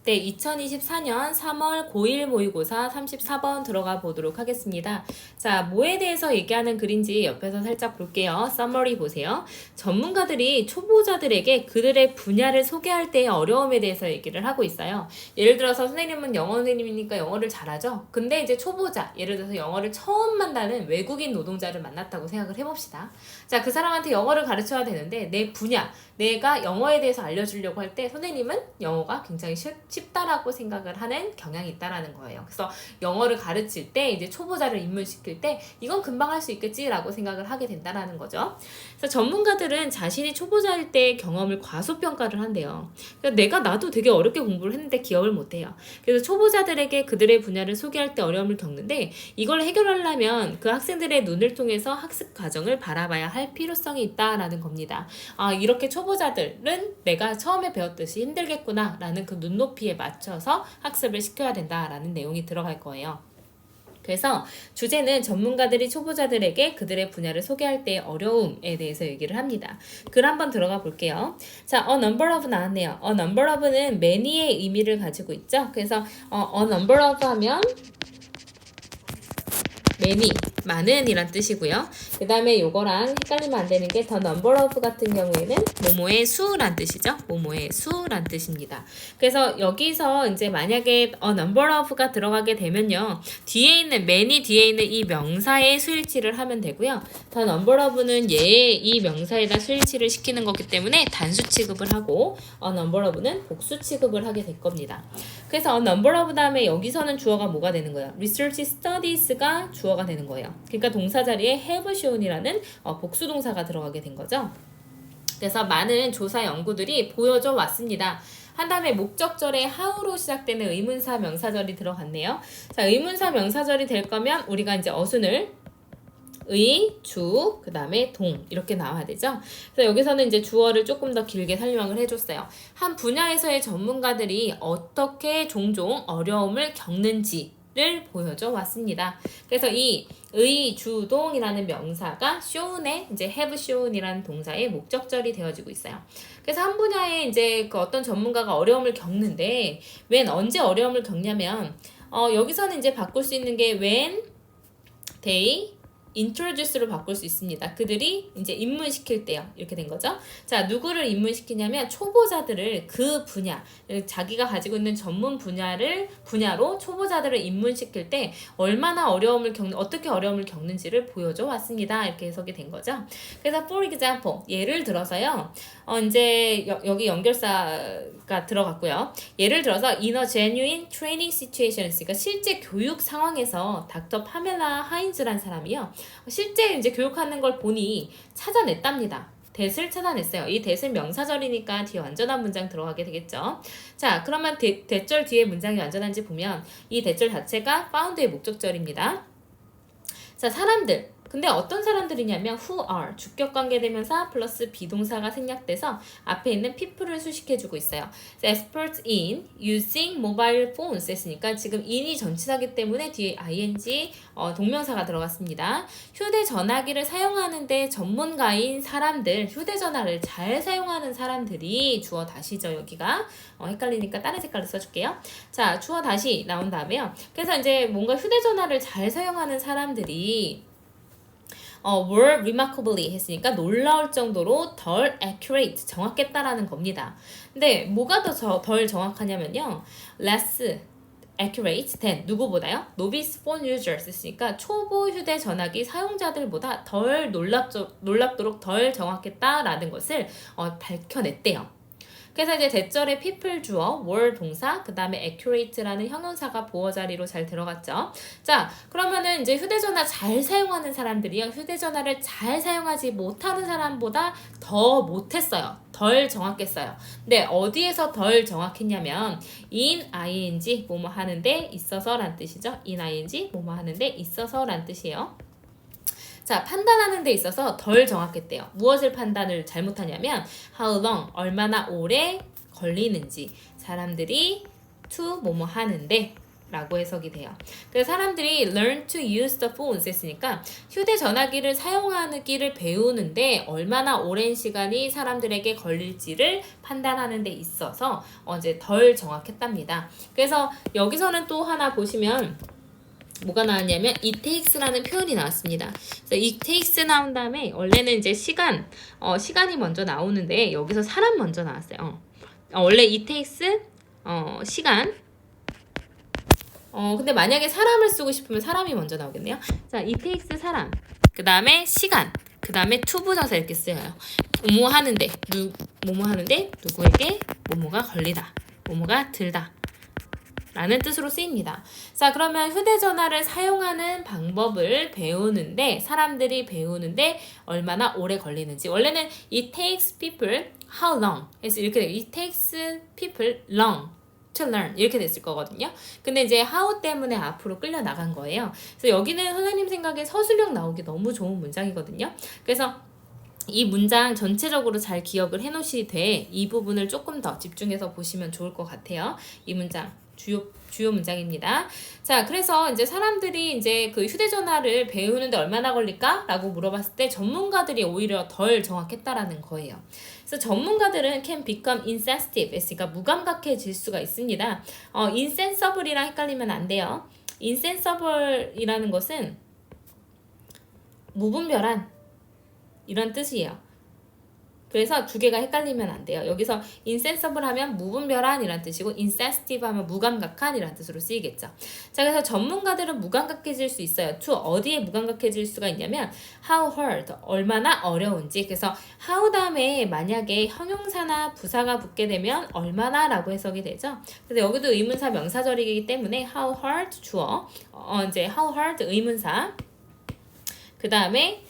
네, 2024년 3월 고1 모의고사 34번 들어가 보도록 하겠습니다. 자, 뭐에 대해서 얘기하는 글인지 옆에서 살짝 볼게요. 서머리 보세요. 전문가들이 초보자들에게 그들의 분야를 소개할 때의 어려움에 대해서 얘기를 하고 있어요. 예를 들어서 선생님은 영어 선생님이니까 영어를 잘하죠? 근데 이제 초보자, 예를 들어서 영어를 처음 만나는 외국인 노동자를 만났다고 생각을 해봅시다. 자, 그 사람한테 영어를 가르쳐야 되는데 내 분야, 내가 영어에 대해서 알려주려고 할 때 선생님은 영어가 굉장히 쉽다라고 생각을 하는 경향이 있다라는 거예요. 그래서 영어를 가르칠 때 이제 초보자를 입문시킬 때 이건 금방 할 수 있겠지라고 생각을 하게 된다라는 거죠. 그래서 전문가들은 자신이 초보자일 때의 경험을 과소평가를 한대요. 그러니까 나도 되게 어렵게 공부를 했는데 기억을 못해요. 그래서 초보자들에게 그들의 분야를 소개할 때 어려움을 겪는데 이걸 해결하려면 그 학생들의 눈을 통해서 학습 과정을 바라봐야 할 필요성이 있다라는 겁니다. 아, 이렇게 초보자들은 내가 처음에 배웠듯이 힘들겠구나 라는 그 눈높이에 맞춰서 학습을 시켜야 된다라는 내용이 들어갈 거예요. 그래서 주제는 전문가들이 초보자들에게 그들의 분야를 소개할 때의 어려움에 대해서 얘기를 합니다. 글 한번 들어가 볼게요. 자, a number of 나왔네요. a number of는 many의 의미를 가지고 있죠. 그래서 a number of 하면 many, 많은 이란 뜻이고요. 그 다음에 요거랑 헷갈리면 안 되는 게 the number of 같은 경우에는 뭐뭐의 수란 뜻이죠. 뭐뭐의 수란 뜻입니다. 그래서 여기서 이제 만약에 a number of가 들어가게 되면요. 뒤에 있는 many 뒤에 있는 이 명사의 수일치를 하면 되고요. the number of는 얘의 이 명사에다 수일치를 시키는 거기 때문에 단수 취급을 하고 a number of는 복수 취급을 하게 될 겁니다. 그래서 a number of 다음에 여기서는 주어가 뭐가 되는 거예요? research studies가 주어가 되는 거예요. 그러니까 동사 자리에 have shown이라는 복수 동사가 들어가게 된 거죠. 그래서 많은 조사 연구들이 보여줘 왔습니다. 한 다음에 목적절에 how로 시작되는 의문사 명사절이 들어갔네요. 자, 의문사 명사절이 될 거면 우리가 이제 어순을 의, 주, 그 다음에 동 이렇게 나와야 되죠. 그래서 여기서는 이제 주어를 조금 더 길게 설명을 해줬어요. 한 분야에서의 전문가들이 어떻게 종종 어려움을 겪는지를 보여줘 왔습니다. 그래서 이 의, 주, 동이라는 명사가 shown에 이제 have shown이라는 동사의 목적절이 되어지고 있어요. 그래서 한 분야에 이제 그 어떤 전문가가 어려움을 겪는데 언제 어려움을 겪냐면 여기서는 이제 바꿀 수 있는 게 when they introduce로 바꿀 수 있습니다. 그들이 이제 입문시킬 때요. 이렇게 된 거죠. 자, 누구를 입문시키냐면 초보자들을 그 분야, 자기가 가지고 있는 전문 분야로 초보자들을 입문시킬 때 얼마나 어떻게 어려움을 겪는지를 보여줘 왔습니다. 이렇게 해석이 된 거죠. 그래서 for example, 예를 들어서요. 이제 여기 연결사가 들어갔고요. 예를 들어서 in a genuine training situation, 그러니까 실제 교육 상황에서 닥터 파멜라 하인즈란 사람이요. 실제 이제 교육하는 걸 보니 찾아냈답니다. that을 찾아냈어요. 이 that은 명사절이니까 뒤에 완전한 문장 들어가게 되겠죠. 자, 그러면 that절 뒤에 문장이 완전한지 보면 이 that절 자체가 found의 목적절입니다. 자, 사람들. 근데 어떤 사람들이냐면 who are 주격관계대명사 플러스 비동사가 생략돼서 앞에 있는 people을 수식해주고 있어요. experts in using mobile phones 했으니까 지금 in이 전치사기 때문에 뒤에 ing 동명사가 들어갔습니다. 휴대전화기를 사용하는데 전문가인 사람들, 휴대전화를 잘 사용하는 사람들이 주어 다시죠. 여기가 헷갈리니까 다른 색깔로 써줄게요. 자, 주어 다시 나온 다음에요. 그래서 이제 뭔가 휴대전화를 잘 사용하는 사람들이 were remarkably 했으니까 놀라울 정도로 덜 accurate, 정확했다라는 겁니다. 근데 뭐가 덜 정확하냐면요. less accurate than 누구보다요? novice phone users 했으니까 초보 휴대전화기 사용자들보다 덜 놀랍도록 덜 정확했다라는 것을 밝혀냈대요. 그래서 이제 대절의 people 주어, were 동사, 그 다음에 accurate라는 형용사가 보어 자리로 잘 들어갔죠. 자, 그러면은 이제 휴대전화 잘 사용하는 사람들이요. 휴대전화를 잘 사용하지 못하는 사람보다 더 못했어요. 덜 정확했어요. 근데 어디에서 덜 정확했냐면 in ing 뭐뭐 하는데 있어서 란 뜻이죠. in ing 뭐뭐 하는데 있어서 란 뜻이에요. 자, 판단하는 데 있어서 덜 정확했대요. 무엇을 판단을 잘못하냐면 how long, 얼마나 오래 걸리는지 사람들이 to 뭐뭐 하는데 라고 해석이 돼요. 그래서 사람들이 learn to use the phones 했으니까 휴대전화기를 사용하기를 배우는데 얼마나 오랜 시간이 사람들에게 걸릴지를 판단하는 데 있어서 이제 덜 정확했답니다. 그래서 여기서는 또 하나 보시면 뭐가 나왔냐면 it takes라는 표현이 나왔습니다. 그래서 it takes 나온 다음에 원래는 이제 시간이 먼저 나오는데 여기서 사람 먼저 나왔어요. 원래 it takes 시간 근데 만약에 사람을 쓰고 싶으면 사람이 먼저 나오겠네요. 자, it takes 사람, 그 다음에 시간, 그 다음에 to 부정사 이렇게 쓰여요. 뭐뭐 하는데 누구에게 뭐뭐가 걸리다, 뭐뭐가 들다 라는 뜻으로 쓰입니다. 자, 그러면 휴대전화를 사용하는 방법을 배우는데 사람들이 배우는데 얼마나 오래 걸리는지 원래는 it takes people how long 해서 이렇게 돼요. it takes people long to learn 이렇게 됐을 거거든요. 근데 이제 how 때문에 앞으로 끌려 나간 거예요. 그래서 여기는 선생님 생각에 서술형 나오기 너무 좋은 문장이거든요. 그래서 이 문장 전체적으로 잘 기억을 해 놓으시되 이 부분을 조금 더 집중해서 보시면 좋을 것 같아요. 이 문장 주요 문장입니다. 자, 그래서 이제 사람들이 이제 그 휴대전화를 배우는데 얼마나 걸릴까? 라고 물어봤을 때 전문가들이 오히려 덜 정확했다라는 거예요. 그래서 전문가들은 can become insensitive, 그러니까 무감각해질 수가 있습니다. insensible이랑 헷갈리면 안 돼요. insensible이라는 것은 무분별한 이런 뜻이에요. 그래서 두 개가 헷갈리면 안 돼요. 여기서 insensible 하면 무분별한 이란 뜻이고 insensitive 하면 무감각한 이란 뜻으로 쓰이겠죠. 자, 그래서 전문가들은 무감각해질 수 있어요. to 어디에 무감각해질 수가 있냐면 how hard 얼마나 어려운지. 그래서 how 다음에 만약에 형용사나 부사가 붙게 되면 얼마나 라고 해석이 되죠. 그래서 여기도 의문사 명사절이기 때문에 how hard 주어 이제 how hard 의문사 그 다음에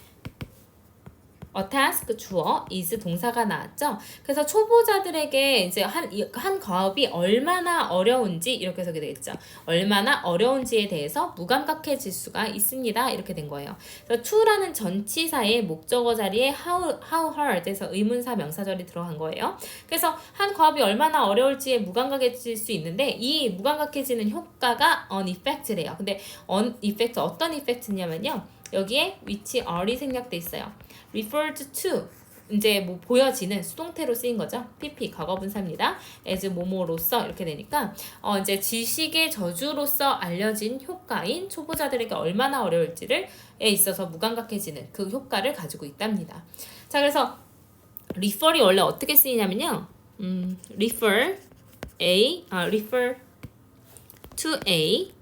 a task 주어 is 동사가 나왔죠. 그래서 초보자들에게 이제 한 과업이 얼마나 어려운지 이렇게 해석이 되겠죠. 얼마나 어려운지에 대해서 무감각해질 수가 있습니다. 이렇게 된 거예요. 그래서 to라는 전치사의 목적어 자리에 how hard에서 의문사 명사절이 들어간 거예요. 그래서 한 과업이 얼마나 어려울지에 무감각해질 수 있는데 이 무감각해지는 효과가 on effect래요. 근데 on effect 어떤 effect냐면요. 여기에 which are이 생략돼 있어요. referred to 이제 뭐 보여지는 수동태로 쓰인 거죠. pp 과거분사입니다. as 뭐뭐로서 이렇게 되니까 이제 지식의 저주로서 알려진 효과인 초보자들에게 얼마나 어려울지를 에 있어서 무감각해지는 그 효과를 가지고 있답니다. 자, 그래서 refer이 원래 어떻게 쓰이냐면요. refer to A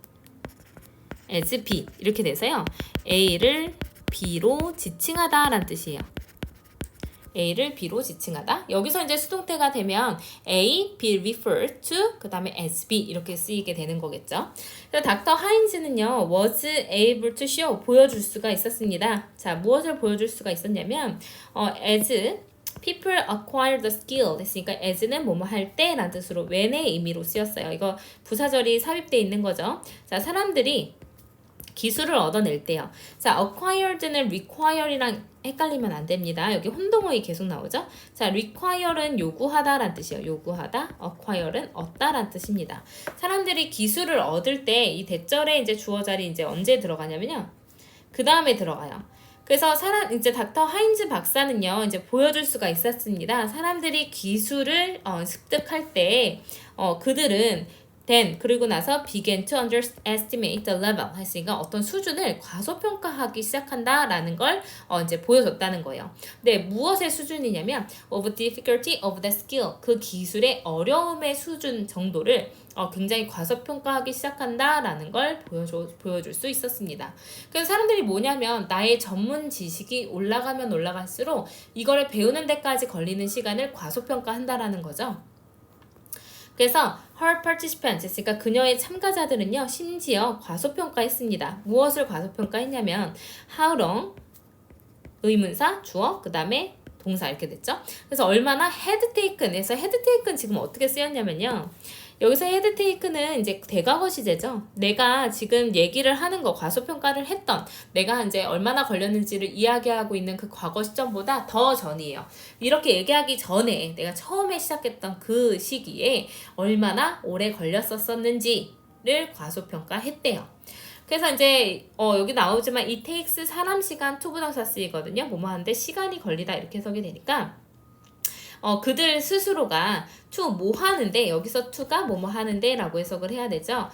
as B 이렇게 돼서요. A를 B로 지칭하다 라는 뜻이에요. A를 B로 지칭하다. 여기서 이제 수동태가 되면 A, be referred to, 그 다음에 as B 이렇게 쓰이게 되는 거겠죠. 그래서 닥터 하인즈는요, was able to show, 보여줄 수가 있었습니다. 자, 무엇을 보여줄 수가 있었냐면, as people acquire the skill 됐으니까 as는 뭐뭐 할 때 라는 뜻으로 when의 의미로 쓰였어요. 이거 부사절이 삽입되어 있는 거죠. 자, 사람들이 기술을 얻어낼 때요. 자, acquired는 require이랑 헷갈리면 안 됩니다. 여기 혼동어이 계속 나오죠. 자, require는 요구하다란 뜻이에요. 요구하다. acquire는 얻다란 뜻입니다. 사람들이 기술을 얻을 때 이 대절에 이제 주어 자리 이제 언제 들어가냐면요. 그 다음에 들어가요. 그래서 이제 닥터 하인즈 박사는요, 이제 보여줄 수가 있었습니다. 사람들이 기술을 습득할 때 그들은 then 그리고 나서 began to underestimate the level 했으니까 어떤 수준을 과소평가하기 시작한다라는 걸 이제 보여줬다는 거예요. 근데 무엇의 수준이냐면 of difficulty of the skill 그 기술의 어려움의 수준 정도를 굉장히 과소평가하기 시작한다라는 걸 보여줄 수 있었습니다. 그래서 사람들이 뭐냐면 나의 전문 지식이 올라가면 올라갈수록 이거를 배우는 데까지 걸리는 시간을 과소평가한다라는 거죠. 그래서 her participants, 그러니까 그녀의 참가자들은요, 심지어 과소평가했습니다. 무엇을 과소평가했냐면 how long, 의문사, 주어, 그 다음에 동사 이렇게 됐죠. 그래서 얼마나 had taken에서 had taken 지금 어떻게 쓰였냐면요. 여기서 had taken은 이제 대과거 시제죠. 내가 지금 얘기를 하는 거 과소평가를 했던 내가 이제 얼마나 걸렸는지를 이야기하고 있는 그 과거 시점보다 더 전이에요. 이렇게 얘기하기 전에 내가 처음에 시작했던 그 시기에 얼마나 오래 걸렸었는지 과소평가했대요. 그래서 이제 여기 나오지만 it takes 사람 시간 투부정사 쓰이거든요. 뭐뭐 하는데 시간이 걸리다 이렇게 해석이 되니까 그들 스스로가 to 뭐 하는데 여기서 to가 뭐뭐 하는데 라고 해석을 해야 되죠.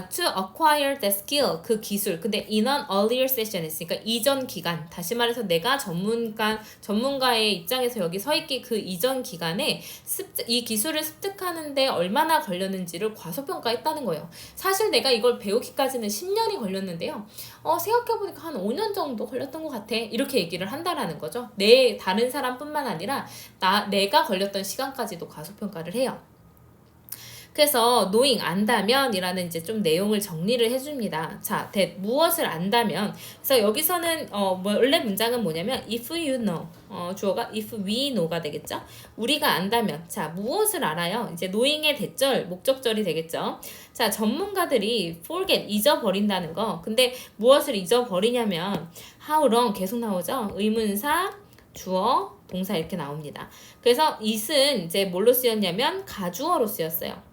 to acquire the skill 그 기술. 근데 in an earlier session 했으니까 이전 기간. 다시 말해서 내가 전문가의 입장에서 여기 서 있기 그 이전 기간에 이 기술을 습득하는데 얼마나 걸렸는지를 과소평가했다는 거예요. 사실 내가 이걸 배우기까지는 10년이 걸렸는데요. 생각해보니까 한 5년 정도 걸렸던 것 같아. 이렇게 얘기를 한다라는 거죠. 다른 사람뿐만 아니라 내가 걸렸던 시간까지도 과소평가를 해요. 그래서 knowing 안다면 이라는 이제 좀 내용을 정리를 해줍니다. 자, 무엇을 안다면. 그래서 여기서는 원래 문장은 뭐냐면 if you know 주어가 if we know가 되겠죠. 우리가 안다면. 자, 무엇을 알아요? 이제 knowing의 대절 목적절이 되겠죠. 자, 전문가들이 forget 잊어버린다는 거. 근데 무엇을 잊어버리냐면 how long 계속 나오죠. 의문사 주어 동사 이렇게 나옵니다. 그래서 it은 이제 뭘로 쓰였냐면 가주어로 쓰였어요.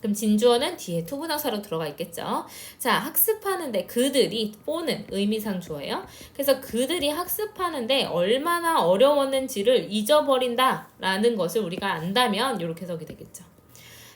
그럼 진주어는 뒤에 투부정사로 들어가 있겠죠. 자, 학습하는데 그들이 for는 의미상 주어예요. 그래서 그들이 학습하는데 얼마나 어려웠는지를 잊어버린다라는 것을 우리가 안다면 이렇게 해석이 되겠죠.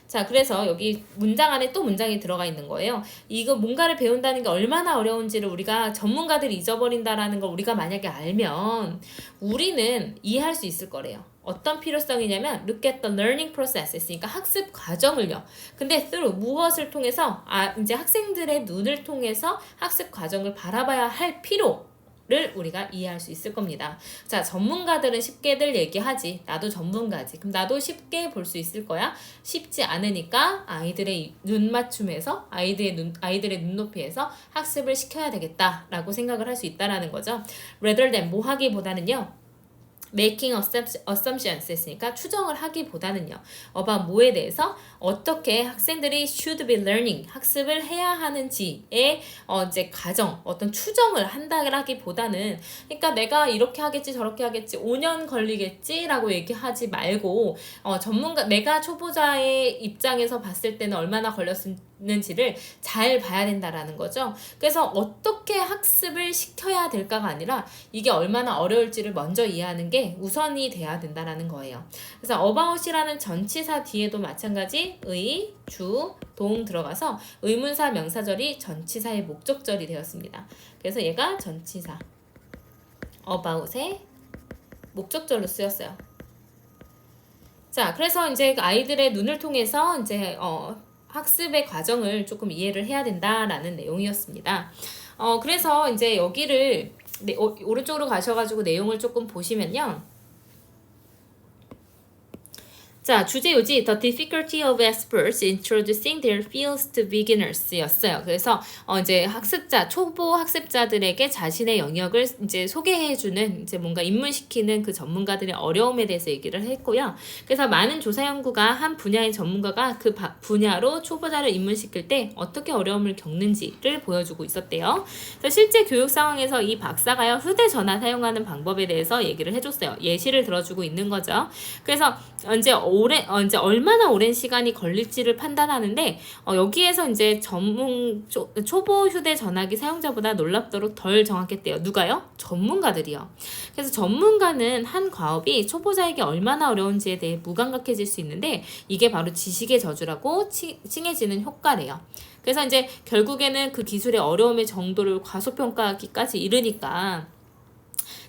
자, 그래서 여기 문장 안에 또 문장이 들어가 있는 거예요. 이거 뭔가를 배운다는 게 얼마나 어려운지를 우리가 전문가들이 잊어버린다라는 걸 우리가 만약에 알면 우리는 이해할 수 있을 거래요. 어떤 필요성이냐면 look at the learning process 했으니까 학습 과정을요. 근데 through 무엇을 통해서 이제 학생들의 눈을 통해서 학습 과정을 바라봐야 할 필요를 우리가 이해할 수 있을 겁니다. 자, 전문가들은 쉽게들 얘기하지. 나도 전문가지. 그럼 나도 쉽게 볼 수 있을 거야? 쉽지 않으니까 아이들의 눈 맞춤에서 아이들의 눈높이에서 학습을 시켜야 되겠다라고 생각을 할 수 있다라는 거죠. rather than 뭐 하기보다는요. making assumptions 했으니까 추정을 하기보다는요. about 뭐에 대해서 어떻게 학생들이 should be learning 학습을 해야 하는지의 이제 과정 어떤 추정을 한다라기보다는 그러니까 내가 이렇게 하겠지 저렇게 하겠지 5년 걸리겠지라고 얘기하지 말고 내가 초보자의 입장에서 봤을 때는 얼마나 걸렸는지를 잘 봐야 된다라는 거죠. 그래서 어떻게 학습을 시켜야 될까가 아니라 이게 얼마나 어려울지를 먼저 이해하는 게 우선이 돼야 된다라는 거예요. 그래서 about이라는 전치사 뒤에도 마찬가지 의, 주, 동 들어가서 의문사 명사절이 전치사의 목적절이 되었습니다. 그래서 얘가 전치사 about의 목적절로 쓰였어요. 자, 그래서 이제 아이들의 눈을 통해서 이제 학습의 과정을 조금 이해를 해야 된다라는 내용이었습니다. 그래서 이제 여기를 오른쪽으로 가셔가지고 내용을 조금 보시면요. 자, 주제 요지 The difficulty of experts introducing their fields to beginners 였어요. 그래서 이제 초보 학습자들에게 자신의 영역을 이제 소개해주는 이제 뭔가 입문시키는 그 전문가들의 어려움에 대해서 얘기를 했고요. 그래서 많은 조사 연구가 한 분야의 전문가가 그 분야로 초보자를 입문시킬 때 어떻게 어려움을 겪는지를 보여주고 있었대요. 그래서 실제 교육 상황에서 이 박사가요 휴대전화 사용하는 방법에 대해서 얘기를 해줬어요. 예시를 들어주고 있는 거죠. 그래서 이제 얼마나 오랜 시간이 걸릴지를 판단하는데 여기에서 이제 초보 휴대전화기 사용자보다 놀랍도록 덜 정확했대요. 누가요? 전문가들이요. 그래서 전문가는 한 과업이 초보자에게 얼마나 어려운지에 대해 무감각해질 수 있는데 이게 바로 지식의 저주라고 칭해지는 효과래요. 그래서 이제 결국에는 그 기술의 어려움의 정도를 과소평가하기까지 이르니까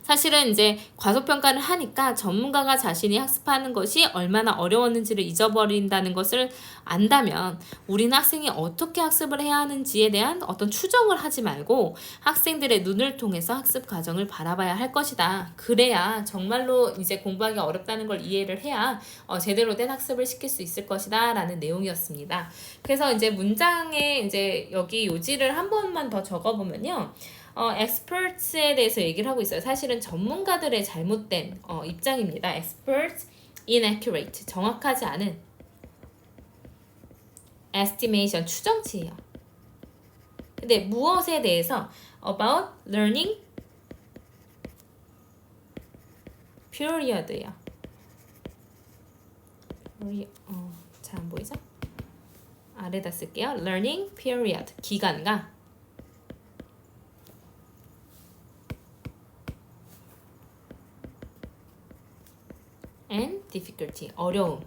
사실은 이제 과소평가를 하니까 전문가가 자신이 학습하는 것이 얼마나 어려웠는지를 잊어버린다는 것을 안다면 우리는 학생이 어떻게 학습을 해야 하는지에 대한 어떤 추정을 하지 말고 학생들의 눈을 통해서 학습 과정을 바라봐야 할 것이다. 그래야 정말로 이제 공부하기 어렵다는 걸 이해를 해야 제대로 된 학습을 시킬 수 있을 것이다 라는 내용이었습니다. 그래서 이제 문장에 이제 여기 요지를 한 번만 더 적어보면요. experts에 대해서 얘기를 하고 있어요. 사실은 전문가들의 잘못된 입장입니다. experts, inaccurate, 정확하지 않은 estimation, 추정치예요. 근데 무엇에 대해서 about learning period예요. 잘 안 보이죠? 아래다 쓸게요. learning period 기간과 and difficulty 어려움에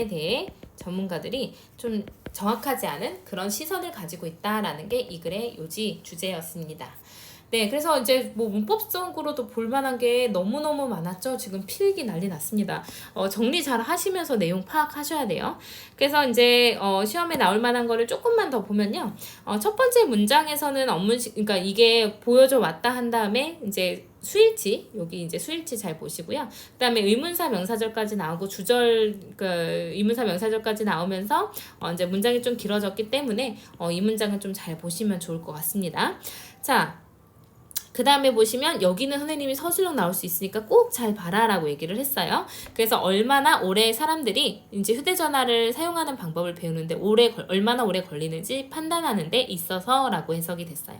대해 전문가들이 좀 정확하지 않은 그런 시선을 가지고 있다라는 게 이 글의 요지 주제였습니다. 네, 그래서 이제 뭐 문법적으로도 볼만한 게 너무너무 많았죠. 지금 필기 난리 났습니다. 정리 잘 하시면서 내용 파악하셔야 돼요. 그래서 이제 시험에 나올 만한 거를 조금만 더 보면요. 첫 번째 문장에서는 그러니까 이게 보여줘 왔다 한 다음에 이제 수일치, 여기 이제 수일치 잘 보시고요. 그 다음에 의문사 명사절까지 나오고 주절, 의문사 명사절까지 나오면서 이제 문장이 좀 길어졌기 때문에 이 문장은 좀 잘 보시면 좋을 것 같습니다. 자, 그 다음에 보시면 여기는 선생님이 서술형 나올 수 있으니까 꼭 잘 봐라라고 얘기를 했어요. 그래서 얼마나 오래 사람들이 이제 휴대전화를 사용하는 방법을 배우는데 얼마나 오래 걸리는지 판단하는 데 있어서라고 해석이 됐어요.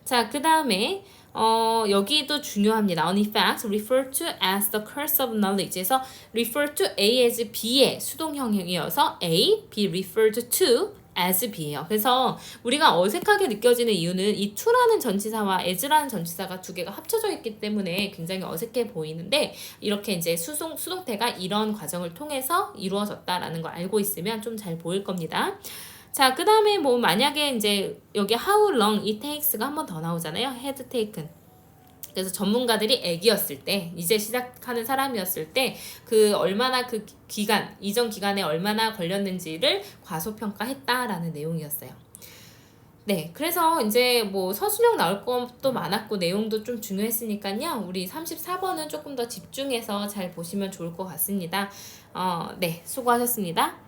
자, 그 다음에 여기도 중요합니다. On effects refer to as the curse of knowledge에서 refer to A as B의 수동형이어서 A, be referred to as B예요. 그래서 우리가 어색하게 느껴지는 이유는 이 to라는 전치사와 as라는 전치사가 두 개가 합쳐져 있기 때문에 굉장히 어색해 보이는데 이렇게 이제 수동태가 이런 과정을 통해서 이루어졌다라는 걸 알고 있으면 좀 잘 보일 겁니다. 자, 그 다음에 뭐 만약에 이제 여기 how long it takes가 한 번 더 나오잖아요. had taken. 그래서 전문가들이 애기였을 때, 이제 시작하는 사람이었을 때, 얼마나 기간, 이전 기간에 얼마나 걸렸는지를 과소평가했다라는 내용이었어요. 네, 그래서 이제 뭐 서술형 나올 것도 많았고, 내용도 좀 중요했으니까요. 우리 34번은 조금 더 집중해서 잘 보시면 좋을 것 같습니다. 네, 수고하셨습니다.